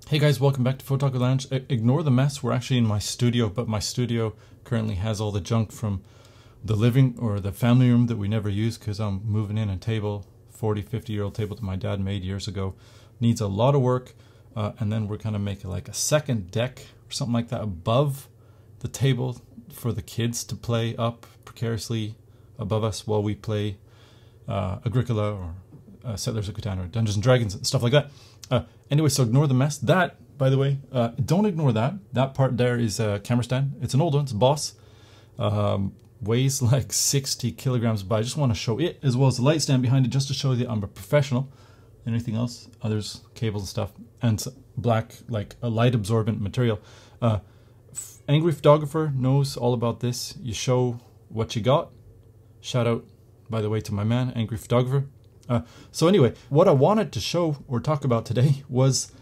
Hey guys, welcome back to Photography Lounge. Ignore the mess, we're actually in my studio, but my studio currently has all the junk from the living or the family room that we never use because I'm moving in a table, 50-year-old table that my dad made years ago. Needs a lot of work, and then we're gonna make like a second deck or something like that above the table for the kids to play up precariously above us while we play Agricola or Settlers of Catan or Dungeons and Dragons and stuff like that. Anyway, so ignore the mess. That, by the way, don't ignore that. That part there is a camera stand. It's an old one. It's a Boss. Weighs like 60 kilograms, but I just want to show it as well as the light stand behind it just to show you that I'm a professional. Anything else? Others, cables and stuff. And black, like a light absorbent material. Angry Photographer knows all about this. You show what you got. Shout out, by the way, to my man, Angry Photographer. So anyway, what I wanted to show or talk about today was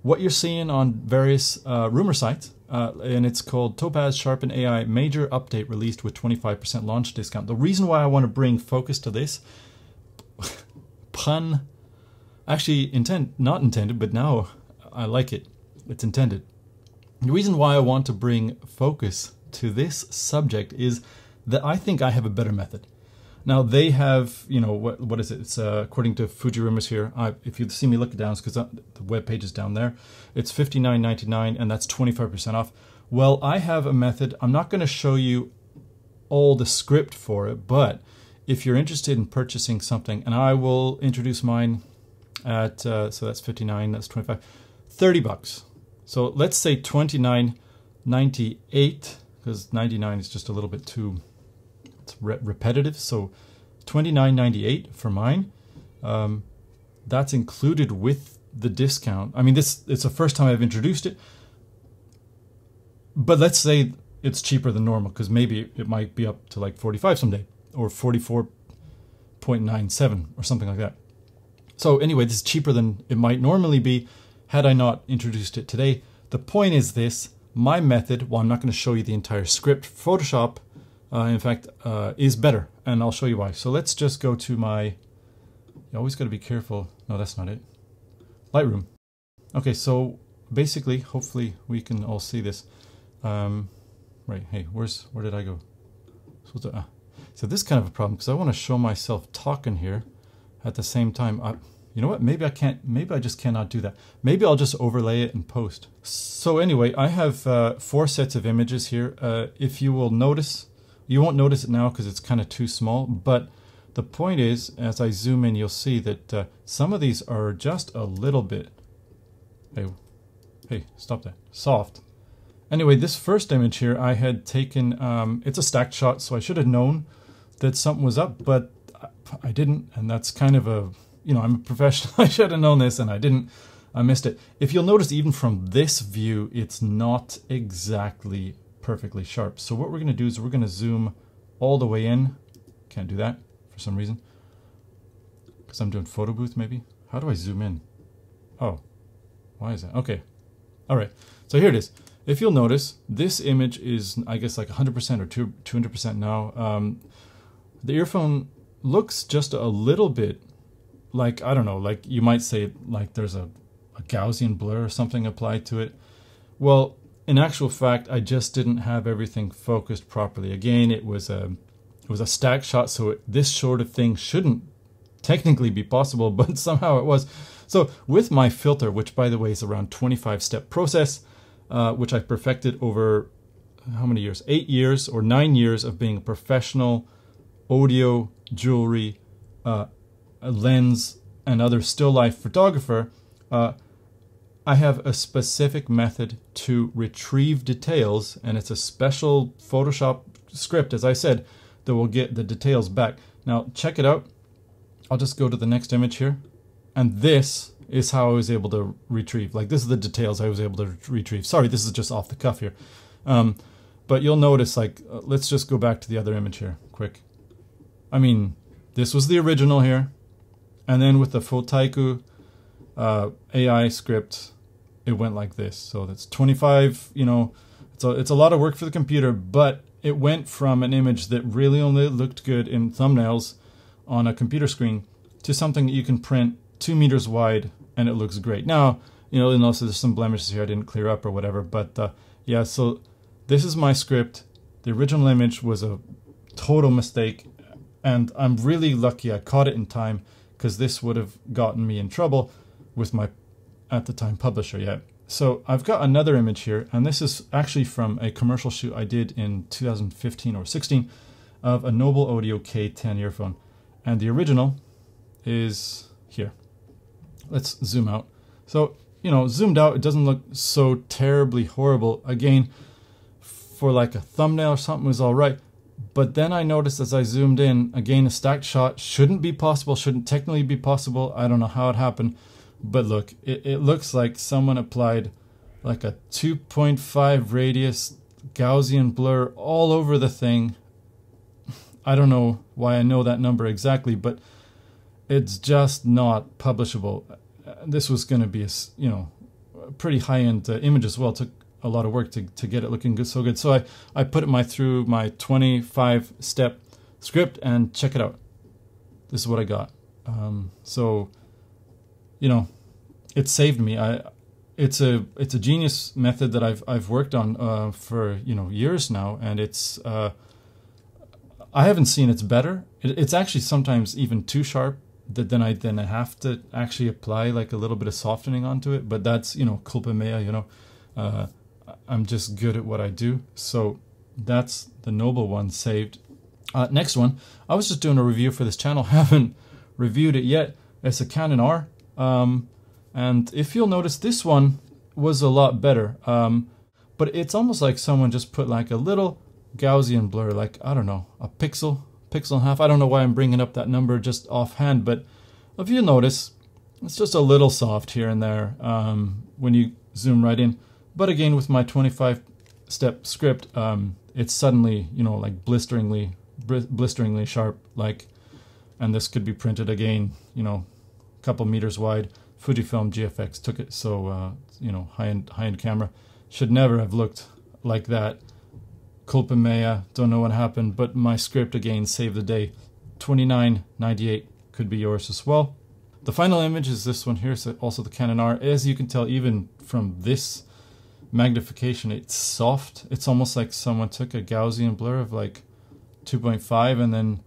what you're seeing on various rumor sites, and it's called Topaz Sharpen AI Major Update Released with 25% Launch Discount. The reason why I want to bring focus to this, pun, actually not intended, but now I like it, it's intended. The reason why I want to bring focus to this subject is that I think I have a better method. Now they have, you know, what is it? It's according to Fuji Rumors here. If you see me look it down, it's because the web page is down there. It's $59.99 and that's 25% off. Well, I have a method. I'm not going to show you all the script for it, but if you're interested in purchasing something, and I will introduce mine at so that's 59, that's 25, 30 bucks. So let's say 29.98 because 99 is just a little bit too repetitive, so $29.98 for mine. That's included with the discount. I mean, it's the first time I've introduced it, but let's say it's cheaper than normal because maybe it might be up to like 45 someday or 44.97 or something like that. So anyway, this is cheaper than it might normally be had I not introduced it today. The point is this: my method, well, I'm not going to show you the entire script. Photoshop in fact, is better, and I'll show you why. So let's just go to my, you always got to be careful. No, that's not it. Lightroom. Okay, so basically, hopefully we can all see this. Right, hey, where did I go? So this is kind of a problem, because I want to show myself talking here at the same time. You know what, maybe I can't, maybe I just cannot do that. Maybe I'll just overlay it in post. So anyway, I have 4 sets of images here. If you will notice, you won't notice it now because it's kind of too small, but the point is, as I zoom in, you'll see that some of these are just a little bit, hey, stop that, soft. Anyway, this first image here I had taken, it's a stacked shot, so I should have known that something was up, but I didn't, and that's kind of a, you know, I'm a professional, I should have known this, and I didn't, I missed it. If you'll notice, even from this view, it's not exactly perfectly sharp. So what we're going to do is we're going to zoom all the way in. Can't do that for some reason because I'm doing photo booth maybe. How do I zoom in? Oh, why is that? Okay, all right, so here it is. If you'll notice, this image is, I guess, like 100% or 200% now. The earphone looks just a little bit like, I don't know, like you might say like there's a Gaussian blur or something applied to it. Well, in actual fact, I just didn't have everything focused properly. Again, it was a stack shot, so this sort of thing shouldn't technically be possible, but somehow it was. So with my filter, which by the way is around 25-step process, which I perfected over how many years? 8 years or 9 years of being a professional audio, jewelry, lens, and other still life photographer. I have a specific method to retrieve details, and it's a special Photoshop script, as I said, that will get the details back. Now, check it out. I'll just go to the next image here, and this is how I was able to retrieve. Like, this is the details I was able to retrieve. Sorry, this is just off the cuff here. But you'll notice, like, let's just go back to the other image here, quick. I mean, this was the original here, and then with the Photaiku AI script, it went like this. So that's 25, you know, it's a lot of work for the computer, but it went from an image that really only looked good in thumbnails on a computer screen to something that you can print 2 meters wide and it looks great. Now, you know, and also there's some blemishes here I didn't clear up or whatever. But yeah, so this is my script. The original image was a total mistake, and I'm really lucky I caught it in time, because this would have gotten me in trouble with my, at the time, publisher. Yeah. So I've got another image here, and this is actually from a commercial shoot I did in 2015 or 16 of a Noble Audio K10 earphone. And the original is here. Let's zoom out. So, you know, zoomed out, it doesn't look so terribly horrible. Again, for like a thumbnail or something was all right. But then I noticed as I zoomed in, again, a stacked shot shouldn't be possible, shouldn't technically be possible. I don't know how it happened. But look, it looks like someone applied like a 2.5 radius Gaussian blur all over the thing. I don't know why I know that number exactly, but it's just not publishable. This was going to be a, you know, a pretty high-end image as well. It took a lot of work to get it looking good, so good. So I put it through my 25-step script, and check it out. This is what I got. So, you know, it saved me. It's a genius method that I've worked on for, you know, years now, and it's I haven't seen it's better. It's actually sometimes even too sharp that then I have to actually apply like a little bit of softening onto it. But that's, you know, culpa mea, you know. I'm just good at what I do. So that's the Noble one saved. Next one, I was just doing a review for this channel. Haven't reviewed it yet. It's a Canon R. And if you'll notice, this one was a lot better. But it's almost like someone just put like a little Gaussian blur, like, I don't know, a pixel and a half. I don't know why I'm bringing up that number just offhand, but if you notice, it's just a little soft here and there when you zoom right in. But again, with my 25-step script, it's suddenly, you know, like blisteringly sharp, like, and this could be printed again, you know, a couple meters wide. Fujifilm GFX took it, so you know, high-end camera. Should never have looked like that. Culpa mea, don't know what happened, but my script again saved the day. $29.98 could be yours as well. The final image is this one here, so also the Canon R. As you can tell, even from this magnification, it's soft. It's almost like someone took a Gaussian blur of like 2.5 and then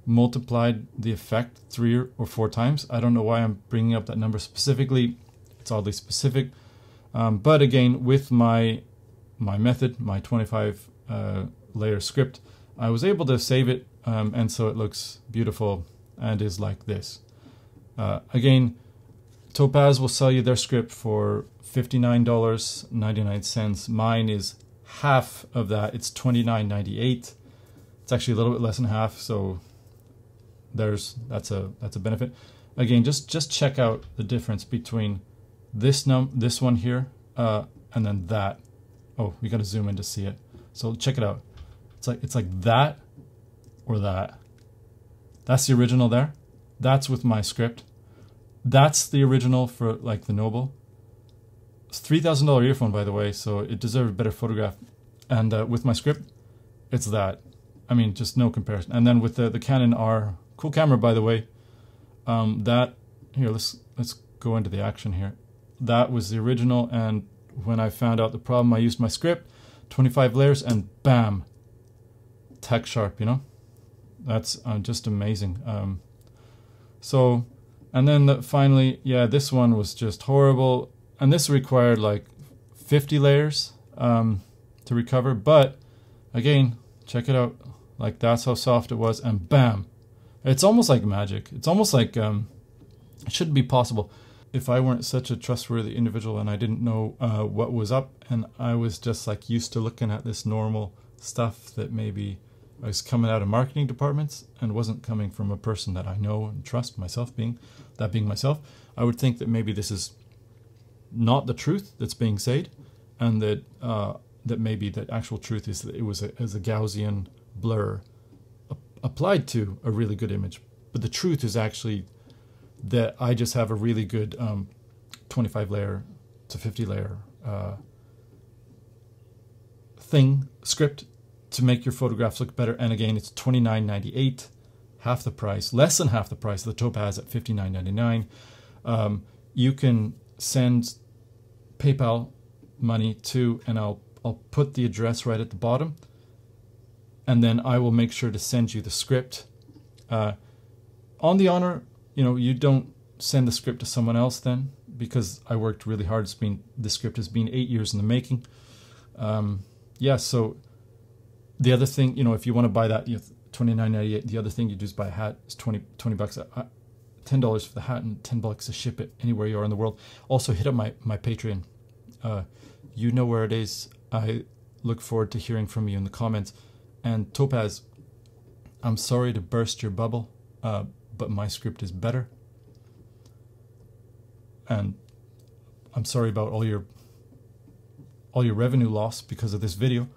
multiplied the effect 3 or 4 times. I don't know why I'm bringing up that number specifically. It's oddly specific. But again, with my method, my 25 layer script, I was able to save it, and so it looks beautiful and is like this. Again, Topaz will sell you their script for $59.99. Mine is half of that. It's $29.98. It's actually a little bit less than half, so that's a benefit. Again, just check out the difference between this one here and then that. Oh, we got to zoom in to see it. So check it out. It's like that or that. That's the original there. That's with my script. That's the original for like the Noble. It's $3,000 earphone, by the way, so it deserved a better photograph. And with my script, it's that. I mean, just no comparison. And then with the Canon R, cool camera, by the way. That here, let's go into the action here. That was the original, and when I found out the problem, I used my script, 25 layers, and bam, tack sharp. You know, that's just amazing. So, and then finally, yeah, this one was just horrible, and this required like 50 layers to recover. But again, check it out. Like, that's how soft it was, and bam, it's almost like magic. It's almost like it shouldn't be possible. If I weren't such a trustworthy individual and I didn't know what was up, and I was just like used to looking at this normal stuff that maybe I was coming out of marketing departments and wasn't coming from a person that I know and trust, myself being myself, I would think that maybe this is not the truth that's being said, and that that maybe the actual truth is that it was a Gaussian blur applied to a really good image. But the truth is actually that I just have a really good 25 layer to 50 layer script to make your photographs look better. And again, it's $29.98, half the price, less than half the price of the Topaz at $59.99. You can send PayPal money too, and I'll put the address right at the bottom, and then I will make sure to send you the script. On the honor, you don't send the script to someone else then, because I worked really hard. This script has been 8 years in the making. Yeah, so the other thing, if you want to buy that, $29.98. The other thing you do is buy a hat. It's $20 $10 for the hat and $10 to ship it anywhere you are in the world. Also, hit up my Patreon. You know where it is. I look forward to hearing from you in the comments. And Topaz, I'm sorry to burst your bubble, but my script is better. And I'm sorry about all your revenue loss because of this video.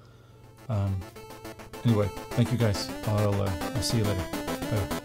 Anyway, thank you guys. I'll see you later. Bye.